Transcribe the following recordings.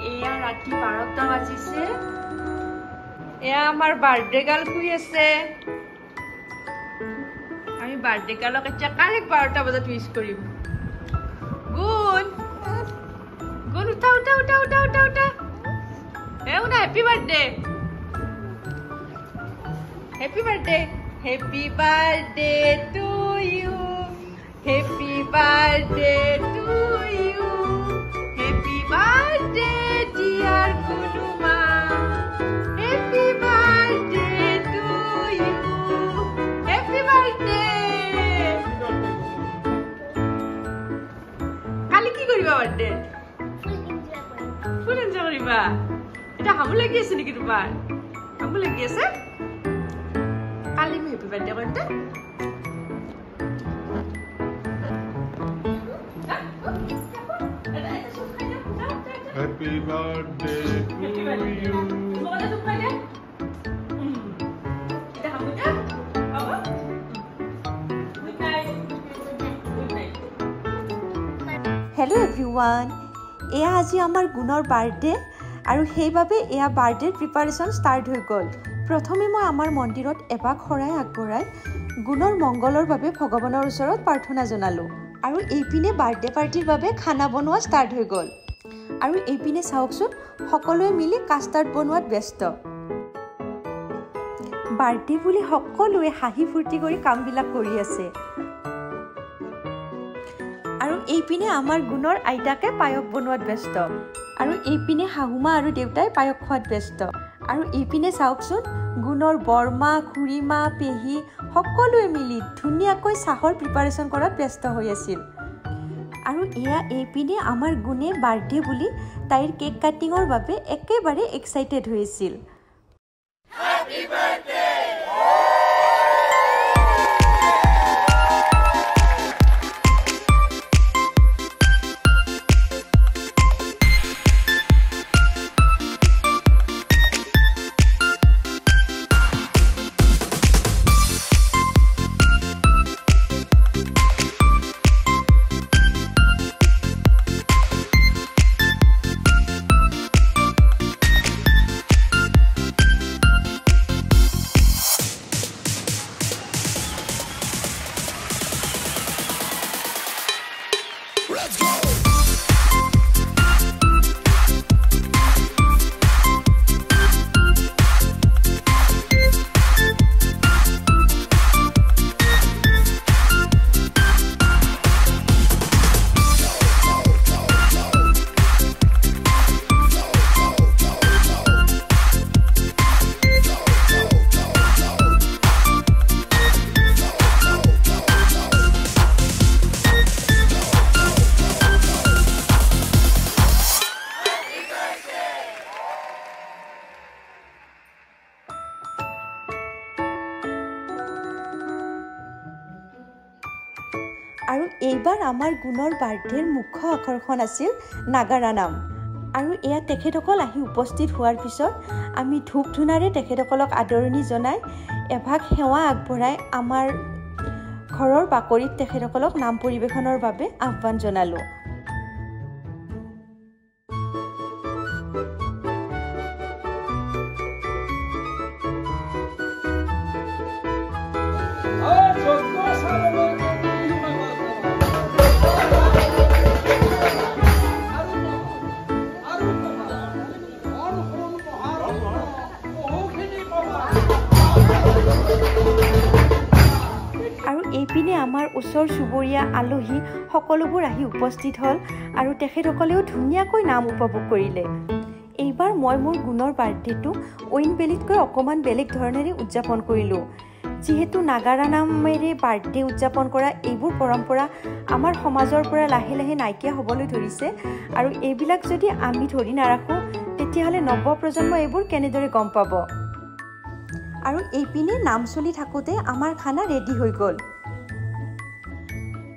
এয়া ৰাতি 12টা বাজিছে এয়া আমাৰ বাৰ্থডে গাৰ্ল শুই আছে আমি বাৰ্থডে গাৰ্লক এতিয়া কাৰেক্ট 12টা বজাত উইশ কৰিম গুণ গুণ উঠা উঠা উঠা উঠা উঠা উঠা এ উঠা happy birthday Happy birthday to you Happy birthday to you Happy birthday dear Guduma Happy birthday to you Happy birthday Kali ki koriba birthday Full enjoy koriba Eta hamu lagi ase niki tomar hamu lagi ase Kali me happy birthday korte Happy birthday to you Semoga suka ya Kita hamu ya apa Good night Good night Hello everyone এয়া আজি আমাৰ গুণৰ birthday আৰু সেইভাবে এয়া birthday preparation start হৈ গ'ল প্ৰথমে মই আমাৰ মন্দিৰত এবাক খৰাই আগবঢ়াই গুণৰ মংগলৰ বাবে ভগৱানৰ ওচৰত প্ৰাৰ্থনা জনালো আৰু এইপিনে বাৰ্থডে পাৰ্টিৰ বাবে খানা বনোৱা ষ্টাৰ্ট হৈ গ'ল আৰু এইপিনে চাওকচোন সকলোৱে মিলি কাষ্টাৰ্ড বনোৱাত ব্যস্ত বাৰ্থডে বুলি সকলোৱে হাঁহি ফূৰ্তি কৰি কামবিলাক কৰি আছে আৰু এইপিনে আমাৰ গুণৰ আইতাকে পায়স বনোৱাত ব্যস্ত আৰু এইপিনে শাহুমা আৰু দেউতাই পায়স খোৱাত ব্যস্ত আৰু এইপিনে চাওকচোন গুণৰ বৰমা খুৰীমা পেহী সকলোৱে মিলি ধুনীয়াকৈ চাহৰ প্ৰিপাৰেচন কৰাত ব্যস্ত হৈ আছিল আৰু এয়া এইপিনে আমাৰ গুণে বাৰ্থডে বুলি তাইৰ কেক কাটিঙৰ বাবে একেবাৰে এক্সাইটেড হৈ আছিল Happy birthday আৰু এইবাৰ আমাৰ গুণৰ বাৰ্থডেৰ মুখ্য আকৰ্ষণ আছিল নাগাৰা নাম আৰু এয়া তেখেতসকল আহি উপস্থিত হোৱাৰ পিছত আমি ধূপ ধূনাৰে তেখেতসকলক আদৰণি জনাই এভাগ সেৱা আগবঢ়াই আমাৰ ঘৰৰ বাকৰিত তেখেতসকলক নাম পৰিৱেশনৰ বাবে আহ্বান জনালোঁ আৰু এইপিনে আমাৰ ওচৰ চুবুৰীয়া আলহী সকলোবোৰ আহি উপস্থিত হ'ল আৰু তেখেতসকলেও ধুনীয়াকৈ নাম উপভোগ কৰিলে এইবাৰ মই মোৰ গুণৰ বাৰ্থডেটো অইন বেলিতকৈ অকণমান বেলেগ ধৰণেৰে উদযাপন কৰিলোঁ যিহেতু নাগাৰা নামেৰে বাৰ্থডে উদযাপন কৰা এইবোৰ পৰম্পৰা আমাৰ সমাজৰ পৰা লাহে লাহে নাইকিয়া হ'বলৈ ধৰিছে আৰু এইবিলাক যদি আমি ধৰি নাৰাখোঁ তেতিয়াহ'লে নৱপ্ৰজন্মই এইবোৰ কেনেদৰে গম পাব আৰু এইপিনে নাম চলি থাকোঁতে আমাৰ খানা ৰেডি হৈ গ'ল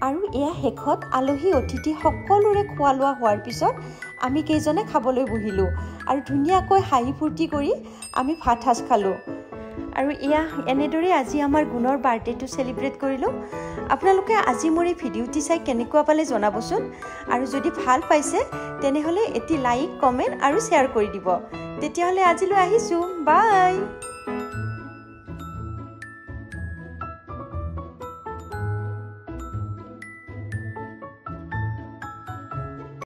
আৰু এয়া শেষত আলহী অতিথি সকলোৰে খোৱা লোৱা হোৱাৰ পিছত আমি কেইজনে খাবলৈ বহিলোঁ আৰু ধুনীয়াকৈ হাঁহি ফূৰ্তি কৰি আমি ভাত সাজ খালোঁ আৰু এয়া এনেদৰে আজি আমাৰ গুণৰ বাৰ্থডেটো চেলিব্ৰেট কৰিলোঁ। আপোনালোকে আজি মোৰ এই ভিডিঅ'টি চাই কেনেকুৱা পালে জনাবচোন। আৰু যদি ভাল পাইছে তেনেহ'লে এটি লাইক, কমেণ্ট আৰু শ্বেয়াৰ কৰি দিব। তেতিয়াহ'লে আজিলৈ আহিছোঁ। বাই।